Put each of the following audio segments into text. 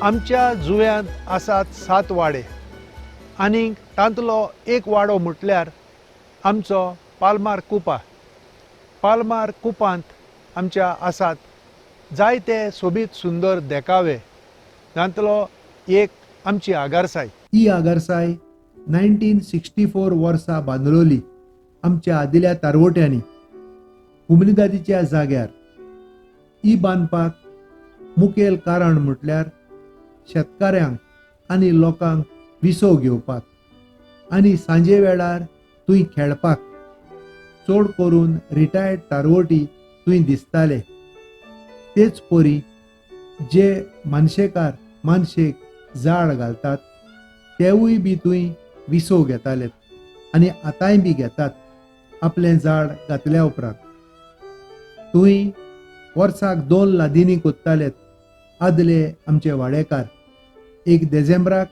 आमच्या जुव्यांत आसात 7 वाडे आनी तांतलो एक वाडो म्हटल्यार आमचो पालमार कुपा. पालमार कुपांत आमच्या आसात जायते सोबीत सुंदर देखावे. तांतलो एक आमची आगारसाय. ही आगारसाय 1964 वर्सा बांदलोली आमच्या आदिल्या तारवट्यांनी कुमलीदादीच्या जाग्यार. ही बांदपाक मुखेल कारण म्हटल्यार शेतकाऱ्यांक आनी लोकांक विसो घेवपाक आनी सांजे वेळार थंय खेळपाक. चड करून रिटायर्ड तारवटी थंय दिसताले. तेच परी जे मानशेकार मानशेक झाड घालतात तेवूय बी थंय विसो घेतालेत आनी आतांय बी घेतात आपलें झाड घातल्या उपरांत. थंय वर्साक 2 लादींनी कोत्तालेत आदले आमचे वाडेकार, एक डिसेंबराक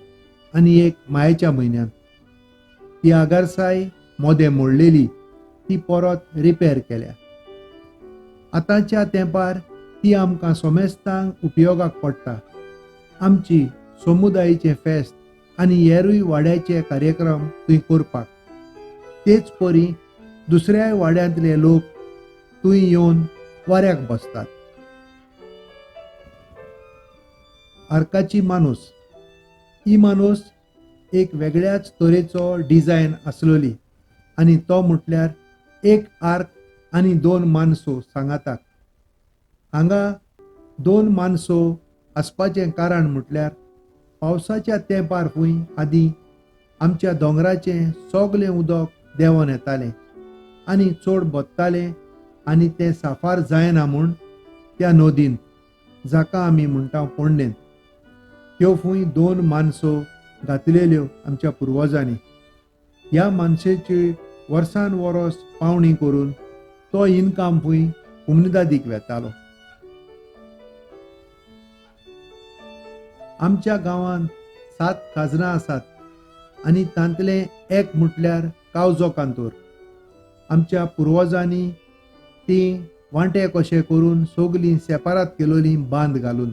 आनी एक मायेच्या म्हयन्यान. ती आगारसाय मोदें मोडलेली, ती परत रिपेर केल्या. आतांच्या तेंपार ती आमकां सोमेस्तांक उपयोगाक पडटा. आमची समुदायाचें फेस्त आनी हेरूय वाड्याचे कार्यक्रम थंय करपाक. तेच परी दुसऱ्याय वाड्यांतले लोक थंय येवन वाऱ्याक बसतात. आर्काची मानूस. ही मानूस एक वेगळ्याच तरेचो डिझायन आसलोली आनी तो म्हटल्यार एक आर्क आनी 2 माणसो सांगाताक. हांगा 2 माणसो आसपाचें कारण म्हटल्यार पावसाच्या तेंपार खंय आदीं आमच्या दोंगराचें सगलें उदक देंवन येतालें आनी चड बदतालें आनी तें साफार जायना म्हूण त्या नदीन, जाका आमी म्हणटा पोंडेन, ह्यो खंय 2 माणसो घातलेल्यो आमच्या पुर्वजांनी. ह्या माणसेची वर्सान वरस पावणी करून तो इनकाम खंय कुमलीदादीक वेतालो. आमच्या गांवांत 7 काजरां आसात आनी तांतलें एक म्हटल्यार कावजो कांतोर. आमच्या पुर्वजांनी ती वांटे कशें करून सगलीं सेपारात केलोलीं बांद घालून.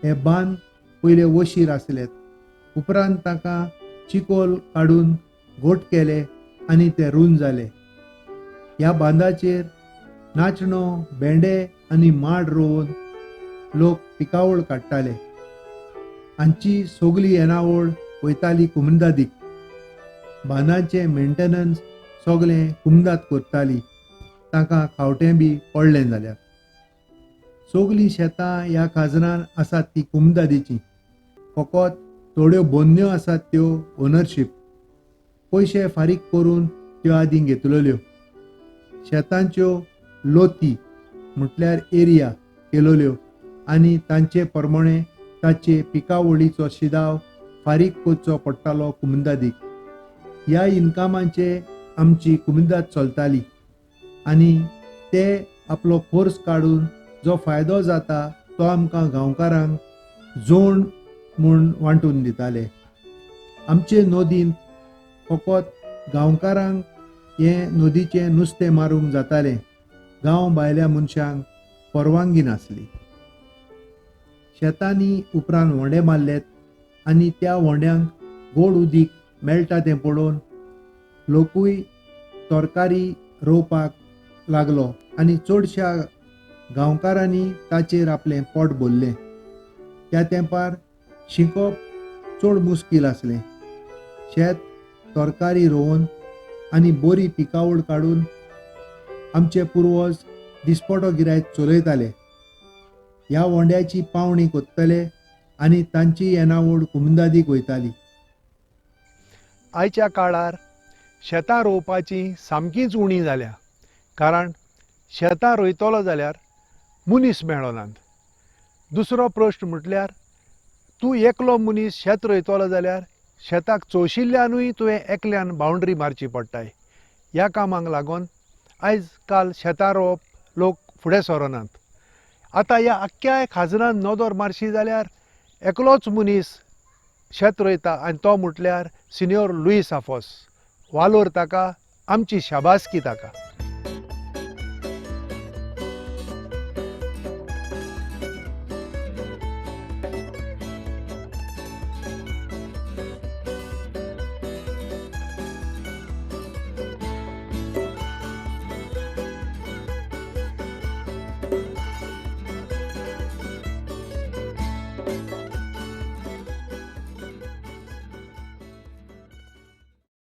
हे बांद पयले वशीर आसलेत, उपरांत ताका चिकोल काडून घोट केले आनी ते रूंद जाले. ह्या बांदाचेर नाचणो, भेंडे आनी माड रोवन लोक पिकावळ काडटाले. हांची सगली येणावळ वयताली कुमलीदादीक. बांदाचें मेंटेनन्स सगलें कुमदाद करताली, ताका खावटें बी पडलें जाल्यार. सगलीं शेतां ह्या काजरान आसात ती कुमलीदादीची. फकत थोड्यो बोन्यो आसात त्यो ओनरशीप. पयशे फारीक करून त्यो आदीं घेतलेल्यो. शेतांच्यो लोती म्हटल्यार एरिया केलोल्यो आनी तांचे प्रमाणे ताचे पिकावळीचो शिदाव फारीक करचो पडटालो कुमलीदादीक. ह्या इनकामांचे आमची कुमलीदाद चलताली आनी ते आपलो खोर्स काडून जो फायदो जाता तो आमकां गांवकारांक जोड म्हूण वांटून दिताले. आमचे नदींत फकत गांवकारांक हे नदीचें नुस्तें मारूंक जातालें. गांव भायल्या मनशांक परवानगी नासली. शेतांनी उपरांत व्होंडे मारलेत आनी त्या व्होंड्यांक गोड उदीक मेळटा तें पळोवन लोकूय तरकारी रोवपाक लागलो आनी चडशा गांवकारांनी ताचेर आपलें पोट भरलें. त्या तेंपार शिंकप चड मुश्कील आसलें. शेत तरकारी रोवन आनी बरी पिकावळ काडून आमचे पुर्वज दिसपटो गिरायक चलयताले. ह्या व्होंड्याची पावणी कोत्तले आनी तांची येणावळ कुमलीदादीक वयताली. आयच्या काळार शेतां रोवपाची सामकीच उणी जाल्या, कारण शेतां रोयतलो जाल्यार मनीस मेळनात. दुसरो प्रश्न म्हटल्यार तूं एकलो मनीस शेत रोयतलो जाल्यार शेताक चोशिल्ल्यानूय तुवें एकल्यान बाउंड्री मारची पडटाय. ह्या कामाक लागून आयज काल शेतां रोवप लोक फुडें सरनात. आतां ह्या आख्ख्या खाजरान नदर मारशी जाल्यार एकलोच मनीस शेत रोयता आनी तो म्हटल्यार सिनियर लुईस आफोस. वालोर ताका, आमची शाबासकी ताका.